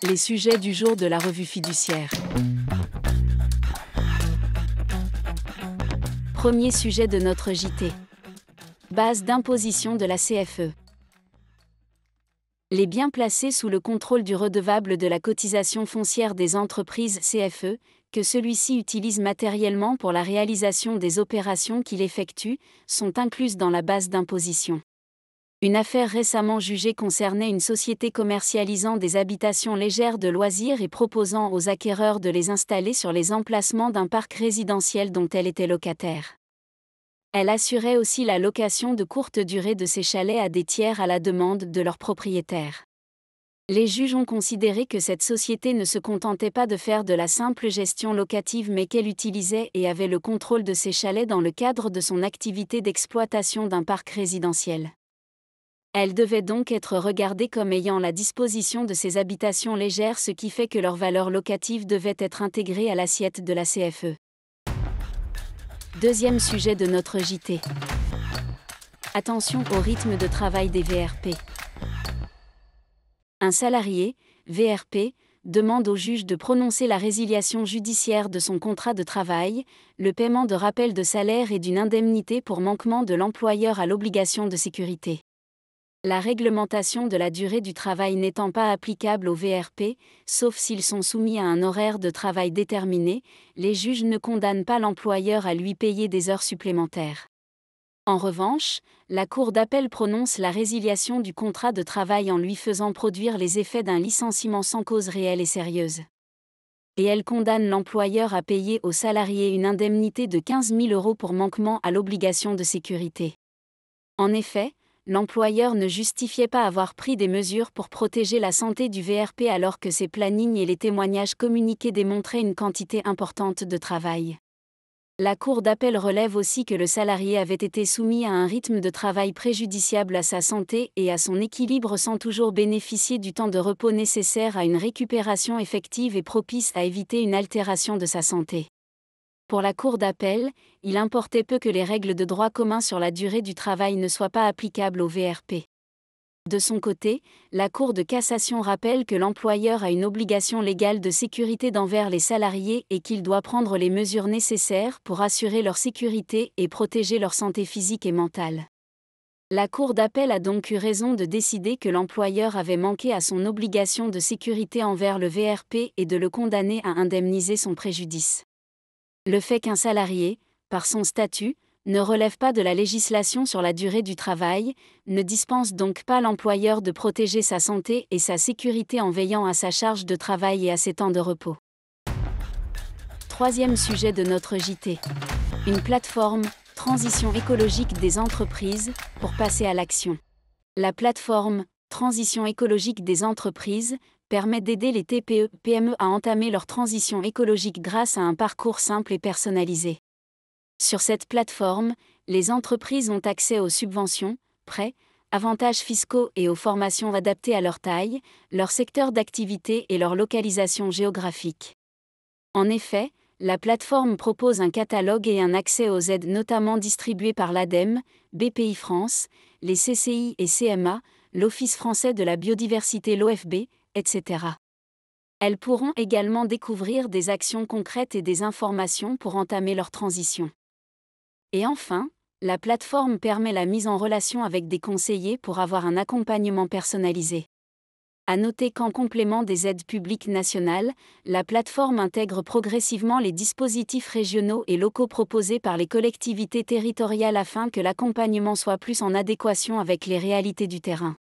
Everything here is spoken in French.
Les sujets du jour de la revue fiduciaire. Premier sujet de notre JT. Base d'imposition de la CFE. Les biens placés sous le contrôle du redevable de la cotisation foncière des entreprises CFE, que celui-ci utilise matériellement pour la réalisation des opérations qu'il effectue, sont incluses dans la base d'imposition. Une affaire récemment jugée concernait une société commercialisant des habitations légères de loisirs et proposant aux acquéreurs de les installer sur les emplacements d'un parc résidentiel dont elle était locataire. Elle assurait aussi la location de courte durée de ces chalets à des tiers à la demande de leurs propriétaires. Les juges ont considéré que cette société ne se contentait pas de faire de la simple gestion locative mais qu'elle utilisait et avait le contrôle de ces chalets dans le cadre de son activité d'exploitation d'un parc résidentiel. Elle devait donc être regardée comme ayant la disposition de ces habitations légères, ce qui fait que leur valeur locative devait être intégrée à l'assiette de la CFE. Deuxième sujet de notre JT. Attention au rythme de travail des VRP. Un salarié, VRP, demande au juge de prononcer la résiliation judiciaire de son contrat de travail, le paiement de rappel de salaire et d'une indemnité pour manquement de l'employeur à l'obligation de sécurité. La réglementation de la durée du travail n'étant pas applicable aux VRP, sauf s'ils sont soumis à un horaire de travail déterminé, les juges ne condamnent pas l'employeur à lui payer des heures supplémentaires. En revanche, la Cour d'appel prononce la résiliation du contrat de travail en lui faisant produire les effets d'un licenciement sans cause réelle et sérieuse. Et elle condamne l'employeur à payer au salarié une indemnité de 15 000 € pour manquement à l'obligation de sécurité. En effet, l'employeur ne justifiait pas avoir pris des mesures pour protéger la santé du VRP alors que ses plannings et les témoignages communiqués démontraient une quantité importante de travail. La Cour d'appel relève aussi que le salarié avait été soumis à un rythme de travail préjudiciable à sa santé et à son équilibre sans toujours bénéficier du temps de repos nécessaire à une récupération effective et propice à éviter une altération de sa santé. Pour la Cour d'appel, il importait peu que les règles de droit commun sur la durée du travail ne soient pas applicables au VRP. De son côté, la Cour de cassation rappelle que l'employeur a une obligation légale de sécurité envers les salariés et qu'il doit prendre les mesures nécessaires pour assurer leur sécurité et protéger leur santé physique et mentale. La Cour d'appel a donc eu raison de décider que l'employeur avait manqué à son obligation de sécurité envers le VRP et de le condamner à indemniser son préjudice. Le fait qu'un salarié, par son statut, ne relève pas de la législation sur la durée du travail, ne dispense donc pas l'employeur de protéger sa santé et sa sécurité en veillant à sa charge de travail et à ses temps de repos. Troisième sujet de notre JT. Une plateforme, Transition écologique des entreprises, pour passer à l'action. La plateforme, Transition écologique des entreprises, permet d'aider les TPE-PME à entamer leur transition écologique grâce à un parcours simple et personnalisé. Sur cette plateforme, les entreprises ont accès aux subventions, prêts, avantages fiscaux et aux formations adaptées à leur taille, leur secteur d'activité et leur localisation géographique. En effet, la plateforme propose un catalogue et un accès aux aides notamment distribuées par l'ADEME, BPI France, les CCI et CMA, l'Office français de la biodiversité l'OFB, etc. Elles pourront également découvrir des actions concrètes et des informations pour entamer leur transition. Et enfin, la plateforme permet la mise en relation avec des conseillers pour avoir un accompagnement personnalisé. À noter qu'en complément des aides publiques nationales, la plateforme intègre progressivement les dispositifs régionaux et locaux proposés par les collectivités territoriales afin que l'accompagnement soit plus en adéquation avec les réalités du terrain.